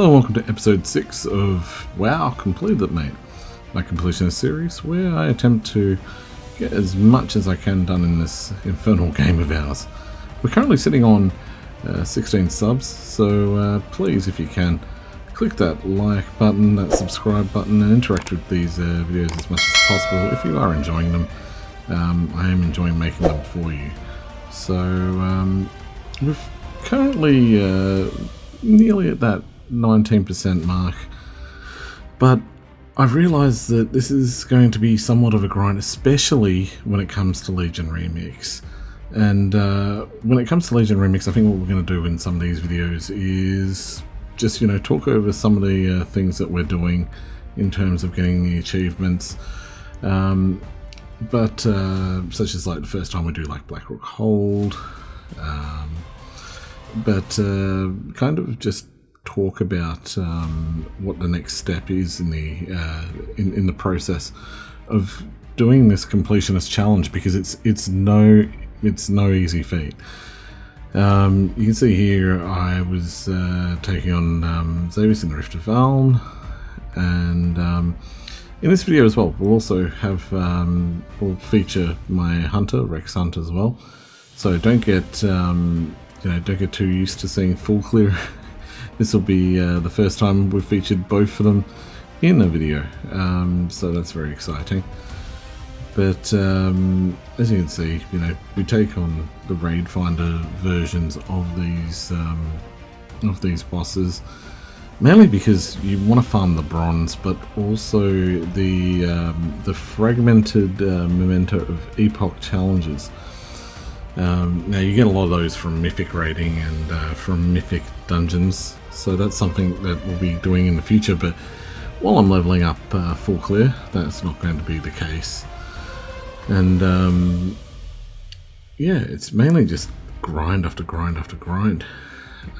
Hello and welcome to episode 6 of WoW Completed It, Mate, my completionist series, where I attempt to get as much as I can done in this infernal game of ours. We're currently sitting on 16 subs, so please, if you can, click that like button, that subscribe button, and interact with these videos as much as possible if you are enjoying them. I am enjoying making them for you. So we're currently nearly at that 19% mark, but I've realised that this is going to be somewhat of a grind, especially when it comes to Legion Remix. And when it comes to Legion Remix, I think what we're going to do in some of these videos is just, talk over some of the things that we're doing in terms of getting the achievements. But such as like the first time we do like Blackrock Hold, but kind of just talk about what the next step is in the process of doing this completionist challenge, because it's no easy feat. You can see here I was taking on Xavius in the Rift of Valn, and in this video as well we'll also have we'll feature my hunter Rexhunnt as well. So don't get too used to seeing full clear. This will be the first time we've featured both of them in a video, so that's very exciting. But as you can see, we take on the raid finder versions of these bosses, mainly because you want to farm the bronze, but also the fragmented memento of epoch challenges. Now you get a lot of those from mythic raiding and from mythic dungeons, so that's something that we'll be doing in the future. But while I'm leveling up full clear, that's not going to be the case. And yeah, it's mainly just grind after grind after grind.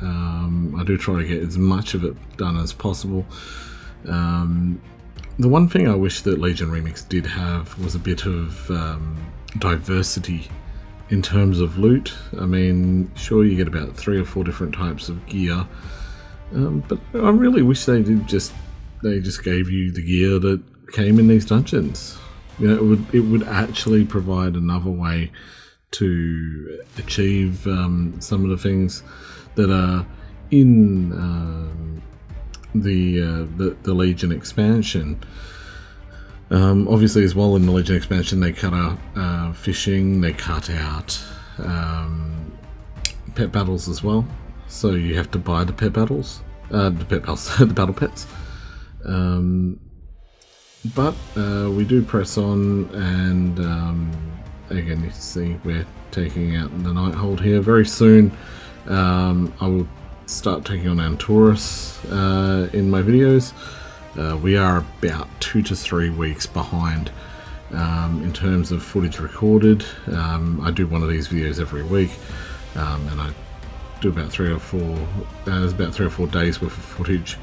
I do try to get as much of it done as possible. The one thing I wish that Legion Remix did have was a bit of diversity in terms of loot. I mean, sure, you get about 3 or 4 different types of gear, but I really wish they just gave you the gear that came in these dungeons. It would actually provide another way to achieve some of the things that are in the Legion expansion. Obviously, as well, in the Legion expansion, they cut out fishing, they cut out pet battles as well. So you have to buy the pet battles, the battle pets. But we do press on, and again, you can see we're taking out the Night Hold here. Very soon, I will start taking on Antorus in my videos. We are about 2 to 3 weeks behind in terms of footage recorded. I do one of these videos every week, and I do about 3 or 4. There's about 3 or 4 days worth of footage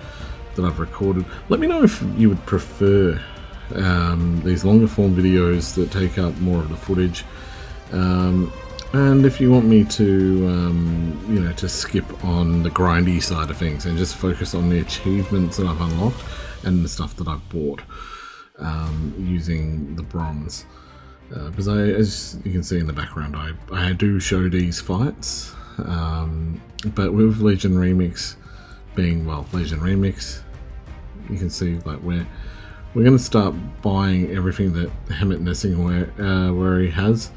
that I've recorded. Let me know if you would prefer these longer form videos that take up more of the footage, and if you want me to to skip on the grindy side of things and just focus on the achievements that I've unlocked and the stuff that I've bought using the bronze, because as you can see in the background, I do show these fights, but with Legion Remix being, well, Legion Remix, you can see like we're going to start buying everything that Hemet Nessingwary has,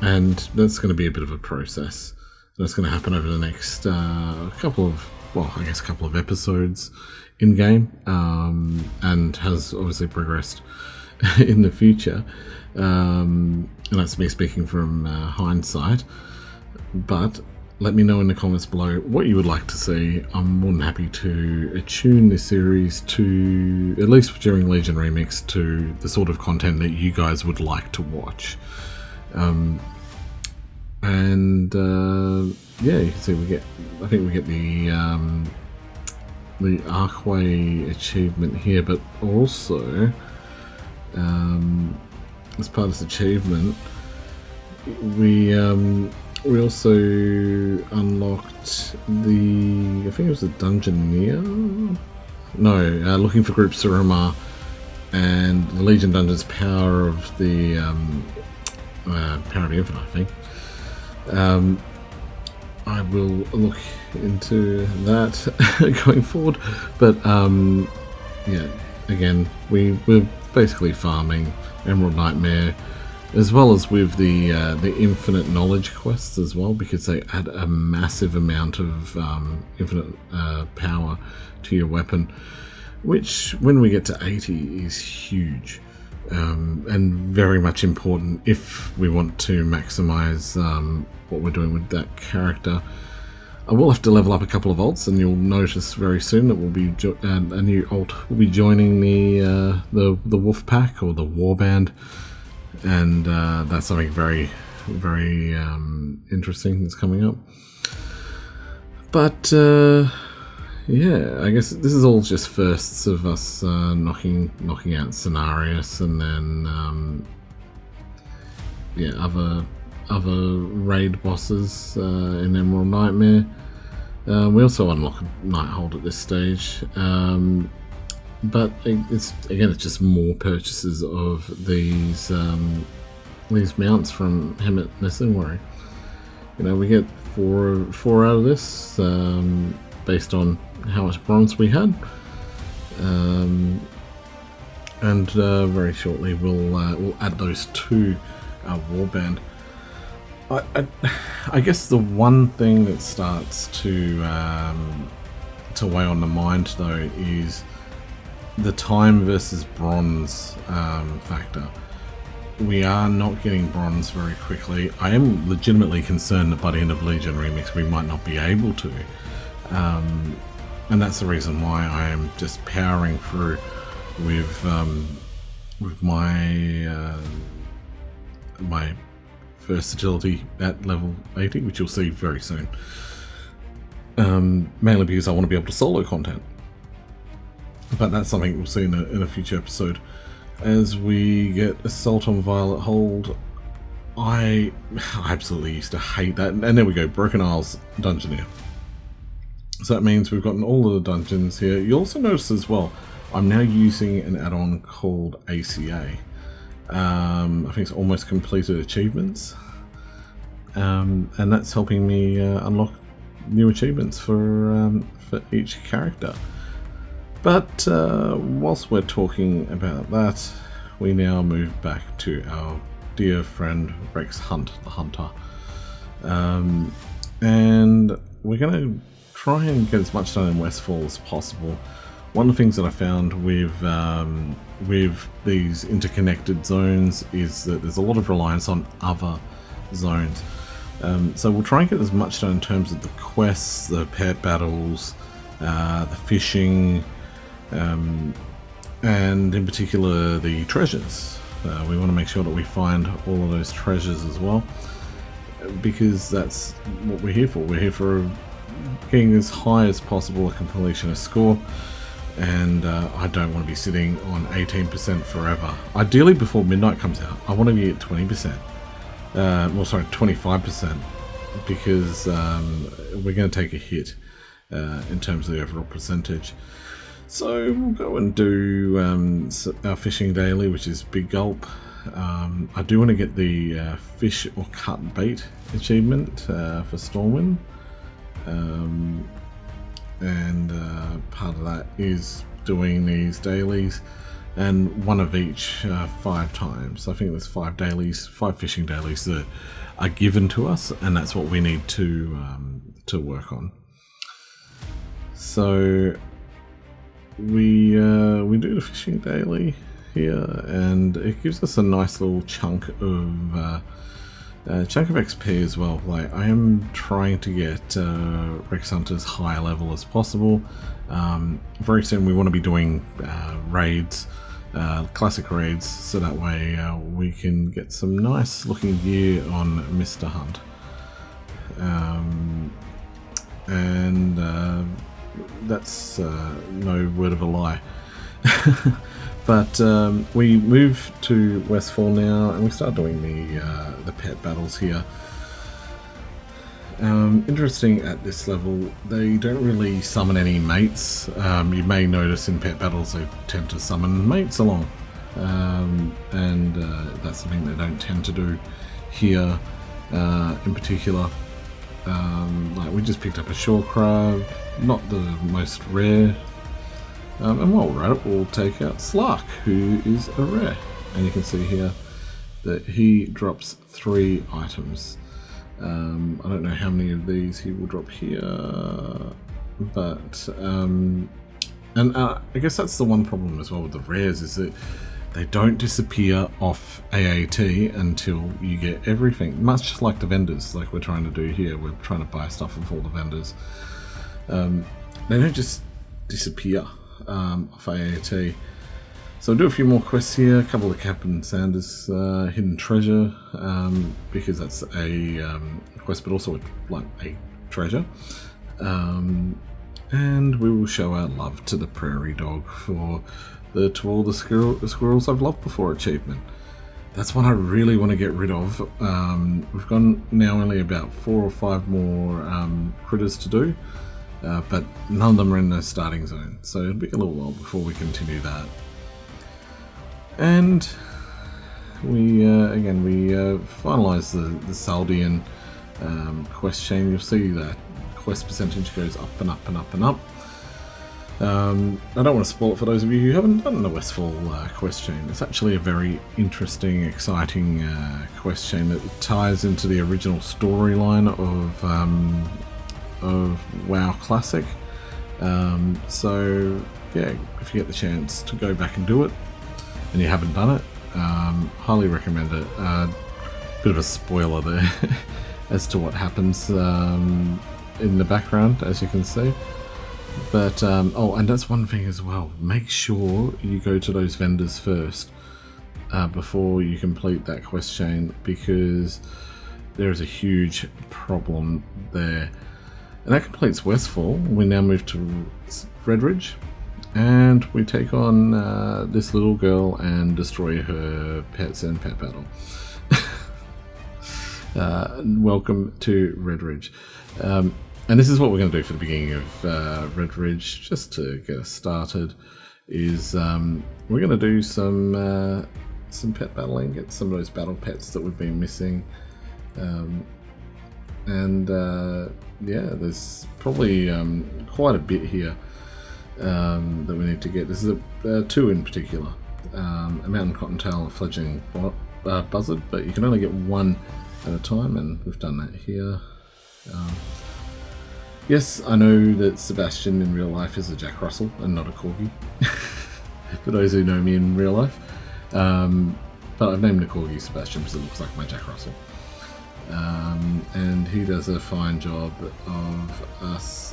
and that's going to be a bit of a process. That's going to happen over the next couple of episodes in game, and has obviously progressed in the future, and that's me speaking from hindsight. But let me know in the comments below what you would like to see. I'm more than happy to attune this series to, at least during Legion Remix, to the sort of content that you guys would like to watch. Yeah, you can see I think we get the Archway achievement here, but also as part of this achievement we We also unlocked the, I think it was the Dungeoneer? No, looking for Group Suramar and the Legion Dungeon's Power of the Power of the Infinite, I think. I will look into that going forward, but yeah, again, we're basically farming Emerald Nightmare, as well as with the Infinite Knowledge quests as well, because they add a massive amount of infinite power to your weapon, which when we get to 80 is huge. And very much important if we want to maximize what we're doing with that character. I will have to level up a couple of alts, and you'll notice very soon that we'll be a new alt will be joining the Wolf Pack or the Warband, and that's something very, very interesting that's coming up. But yeah, I guess this is all just firsts of us knocking out Cenarius, and then yeah, other raid bosses in Emerald Nightmare. We also unlock Nighthold at this stage, but it's just more purchases of these mounts from Hemet Mercenary. You know, we get four out of this based on how much bronze we had, and very shortly we'll add those to our warband. I guess the one thing that starts to weigh on the mind though is the time versus bronze factor. We are not getting bronze very quickly. I am legitimately concerned that by the end of Legion Remix we might not be able to. And that's the reason why I am just powering through with my my versatility at level 80, which you'll see very soon. Mainly because I want to be able to solo content. But that's something we'll see in a future episode. As we get Assault on Violet Hold, I absolutely used to hate that. And there we go, Broken Isles Dungeoneer. So that means we've gotten all of the dungeons here. You'll also notice as well, I'm now using an add-on called ACA. I think it's Almost Completed Achievements. And that's helping me unlock new achievements for each character. But whilst we're talking about that, we now move back to our dear friend Rexhunnt, the Hunter. And we're going to try and get as much done in Westfall as possible. One of the things that I found with these interconnected zones is that there's a lot of reliance on other zones. So we'll try and get as much done in terms of the quests, the pet battles, the fishing, and in particular the treasures. We want to make sure that we find all of those treasures as well, because that's what we're here for. We're here for getting as high as possible a completionist score, and I don't want to be sitting on 18% forever. Ideally before midnight comes out I want to be at 20%, well sorry 25%, because we're going to take a hit in terms of the overall percentage. So we'll go and do our fishing daily, which is Big Gulp. I do want to get the fish or cut bait achievement for Stormwind. And part of that is doing these dailies, and one of each 5 times. I think there's 5 dailies, 5 fishing dailies that are given to us, and that's what we need to work on. So we do the fishing daily here, and it gives us a nice little chunk of XP as well. Like, I am trying to get Rexhunnt as high a level as possible. Very soon we want to be doing raids, classic raids, so that way we can get some nice looking gear on Mr. Hunt. And that's no word of a lie. But we move to Westfall now, and we start doing the pet battles here. Interesting at this level, they don't really summon any mates. You may notice in pet battles they tend to summon mates along, and that's something they don't tend to do here in particular. Like we just picked up a shore crab, not the most rare, and while we're at it we'll take out Slark, who is a rare, and you can see here that he drops 3 items. I don't know how many of these he will drop here, but I guess that's the one problem as well with the rares, is that they don't disappear off AAT until you get everything, much like the vendors, like we're trying to do here. We're trying to buy stuff off all the vendors. They don't just disappear off AAT. So I'll do a few more quests here, a couple of Captain Sanders hidden treasure, because that's a quest but also like a treasure. And we will show our love to the prairie dog for To All the Squirrels I've Loved Before achievement. That's one I really want to get rid of. We've got now only about 4 or 5 more critters to do, but none of them are in the starting zone, so it'll be a little while before we continue that. And we finalise the Saldian quest chain. You'll see that quest percentage goes up and up and up and up. I don't want to spoil it for those of you who haven't done the Westfall quest chain. It's actually a very interesting, exciting quest chain that ties into the original storyline of WoW Classic. So yeah, if you get the chance to go back and do it, and you haven't done it, highly recommend it. Bit of a spoiler there as to what happens in the background, as you can see. But oh, and that's one thing as well. Make sure you go to those vendors first before you complete that quest chain, because there is a huge problem there. And that completes Westfall. We now move to Redridge, and we take on this little girl and destroy her pets in pet battle. Welcome to Redridge. And this is what we're going to do for the beginning of Redridge, just to get us started, is we're going to do some pet battling, get some of those battle pets that we've been missing. Yeah, there's probably quite a bit here that we need to get. This is 2 in particular. A mountain cottontail, a fledgling buzzard, but you can only get 1 at a time, and we've done that here. Yes, I know that Sebastian in real life is a Jack Russell and not a corgi, for those who know me in real life. But I've named the corgi Sebastian because it looks like my Jack Russell. And he does a fine job of us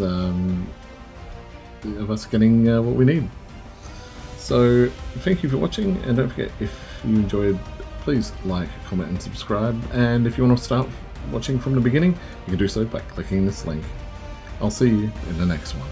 getting what we need. So thank you for watching, and don't forget, if you enjoyed, please like, comment and subscribe. And if you want to start watching from the beginning, you can do so by clicking this link. I'll see you in the next one.